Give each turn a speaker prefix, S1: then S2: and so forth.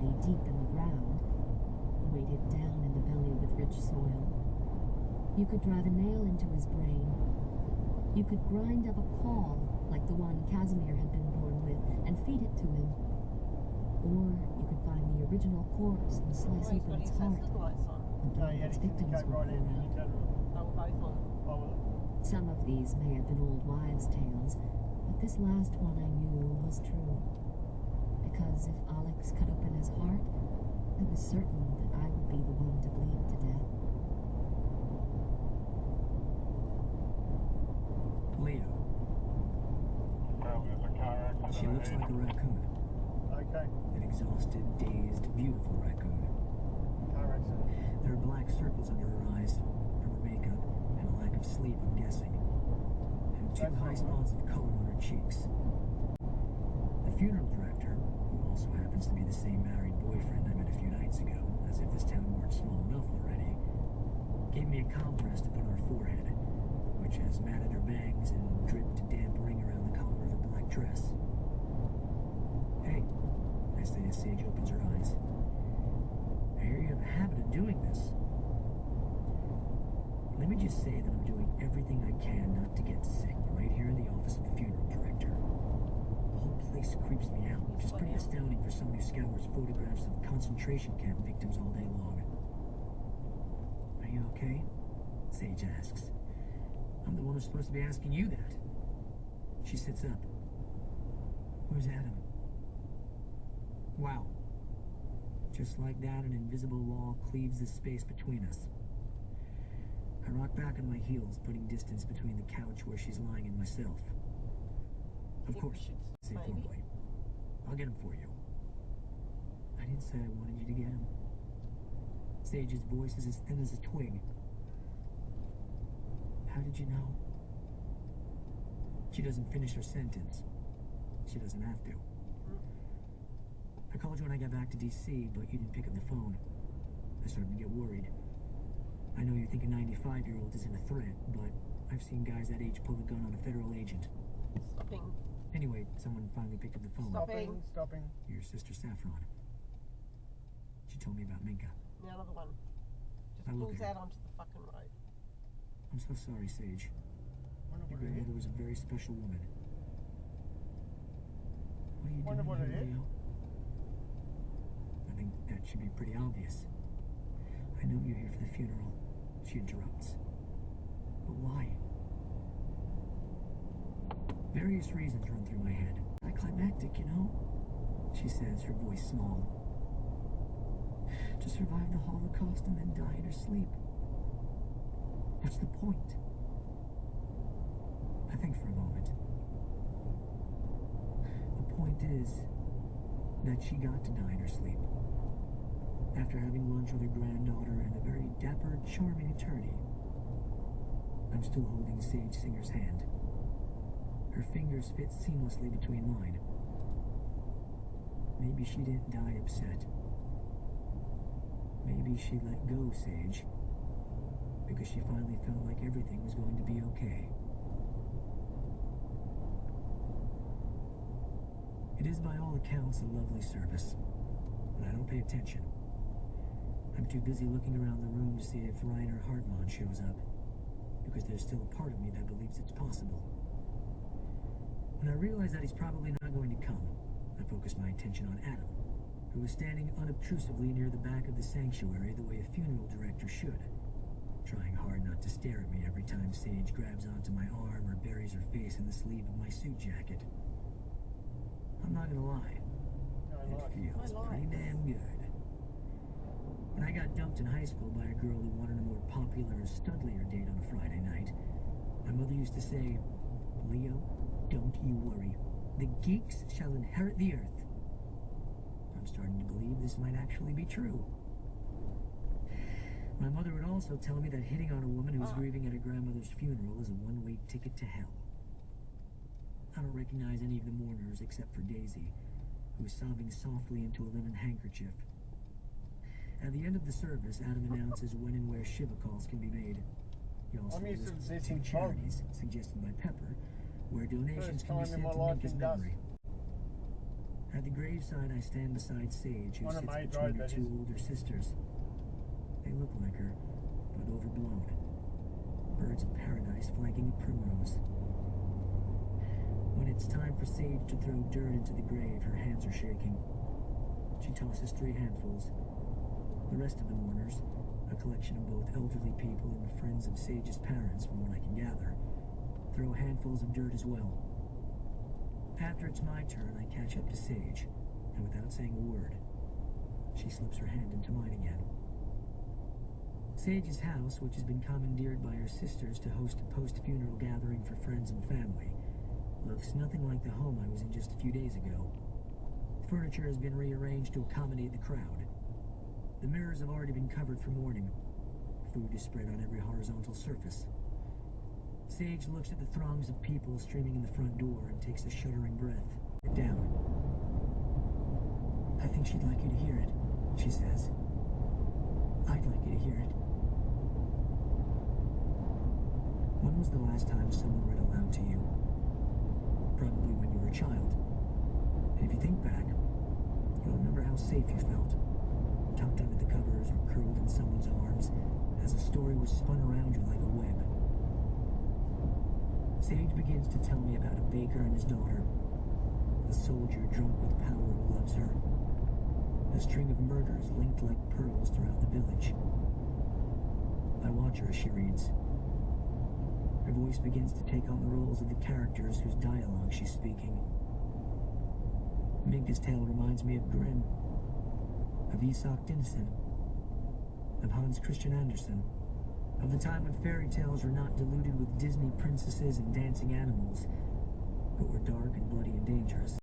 S1: lay deep in the ground, weighted down in the belly with rich soil. You could drive a nail into his brain. You could grind up a caul, like the one Casimir had been born with, and feed it to him. Or you could find the original corpse and slice open its heart. And all its victims would pour out. Some of these may have been old wives' tales, but this last one I knew was true. Because if Alex cut open his heart, it was certain that I would be the one to bleed to death.
S2: Leo.
S3: Well, there's a car accident.
S2: She looks like a raccoon.
S3: Okay.
S2: An exhausted, dazed, beautiful raccoon.
S3: Car accident.
S2: There are black circles under her eyes from her makeup and a lack of sleep, I'm guessing. And two high spots of color on her cheeks. The funeral director, who also happens to be the same married boyfriend I met a few nights ago, as if this town weren't small enough already, gave me a compress to put on her forehead, which has matted her bangs and dripped damp ring around the collar of her black dress. Hey, I say as Sage opens her eyes. I hear you have a habit of doing this. Let me just say that I'm doing everything I can not to get sick right here in the office of the funeral director. The whole place creeps me out, which is pretty astounding for someone who scours photographs of concentration camp victims all day long. Are you okay? Sage asks. I'm the one who's supposed to be asking you that. She sits up. Where's Adam? Wow. Just like that, an invisible wall cleaves the space between us. I rock back on my heels, putting distance between the couch where she's lying and myself. Of course, say formally. I'll get him for you. I didn't say I wanted you to get him. Sage's voice is as thin as a twig. How did you know? She doesn't finish her sentence. She doesn't have to. I called you when I got back to D.C., but you didn't pick up the phone. I started to get worried. I know you think a 95-year-old isn't a threat, but I've seen guys that age pull a gun on a federal agent.
S4: Stopping.
S2: Anyway, someone finally picked up the phone.
S3: Stopping.
S2: Your sister Saffron. She told me about Minka.
S4: Now another one. Just
S2: I look
S4: pulls
S2: at her.
S4: out onto the fucking road.
S2: I'm so sorry, Sage. Your grandmother was a very special woman. What are you doing here, Leo? I think that should be pretty obvious. I know you're here for the funeral, she interrupts. But why? Various reasons run through my head. Climactic, you know? She says, her voice small. To survive the Holocaust and then die in her sleep. What's the point? I think for a moment. The point is that she got to die in her sleep. After having lunch with her granddaughter and a very dapper, charming attorney. I'm still holding Sage Singer's hand. Her fingers fit seamlessly between mine. Maybe she didn't die upset. Maybe she let go, Sage, because she finally felt like everything was going to be okay. It is by all accounts a lovely service, but I don't pay attention. I'm too busy looking around the room to see if Reiner Hartmann shows up, because there's still a part of me that believes it's possible. When I realize that he's probably not going to come, I focus my attention on Adam, who is standing unobtrusively near the back of the sanctuary the way a funeral director should, trying hard not to stare at me every time Sage grabs onto my arm or buries her face in the sleeve of my suit jacket. I'm not gonna lie, it feels pretty damn good. When I got dumped in high school by a girl who wanted a more popular, studlier date on a Friday night, my mother used to say, Leo, don't you worry. The geeks shall inherit the earth. I'm starting to believe this might actually be true. My mother would also tell me that hitting on a woman who's grieving at her grandmother's funeral is a one-way ticket to hell. I don't recognize any of the mourners except for Daisy, who is sobbing softly into a linen handkerchief. At the end of the service, Adam announces when and where Shiva calls can be made. He also lists two charities suggested by Pepper, where donations can be sent to Minka's memory. At the graveside, I stand beside Sage, who
S3: On a
S2: sits
S3: maid
S2: between
S3: road,
S2: her
S3: that
S2: two
S3: is.
S2: older sisters. They look like her, but overblown. Birds of paradise flanking a primrose. When it's time for Sage to throw dirt into the grave, her hands are shaking. She tosses 3 handfuls. The rest of the mourners, a collection of both elderly people and friends of Sage's parents, from what I can gather, throw handfuls of dirt as well. After it's my turn, I catch up to Sage, and without saying a word, she slips her hand into mine again. Sage's house, which has been commandeered by her sisters to host a post-funeral gathering for friends and family, looks nothing like the home I was in just a few days ago. Furniture has been rearranged to accommodate the crowd. The mirrors have already been covered for mourning. Food is spread on every horizontal surface. Sage looks at the throngs of people streaming in the front door and takes a shuddering breath. It down. I think she'd like you to hear it, she says. I'd like you to hear it. When was the last time someone read aloud to you? Probably when you were a child. And if you think back, you'll remember how safe you felt. Tucked under the covers or curled in someone's arms as a story was spun around you like a web. Sage begins to tell me about a baker and his daughter, a soldier drunk with power who loves her, a string of murders linked like pearls throughout the village. I watch her as she reads. Her voice begins to take on the roles of the characters whose dialogue she's speaking. Minka's tale reminds me of Grimm, of Isak Dinesen, of Hans Christian Andersen, of the time when fairy tales were not diluted with Disney princesses and dancing animals, but were dark and bloody and dangerous.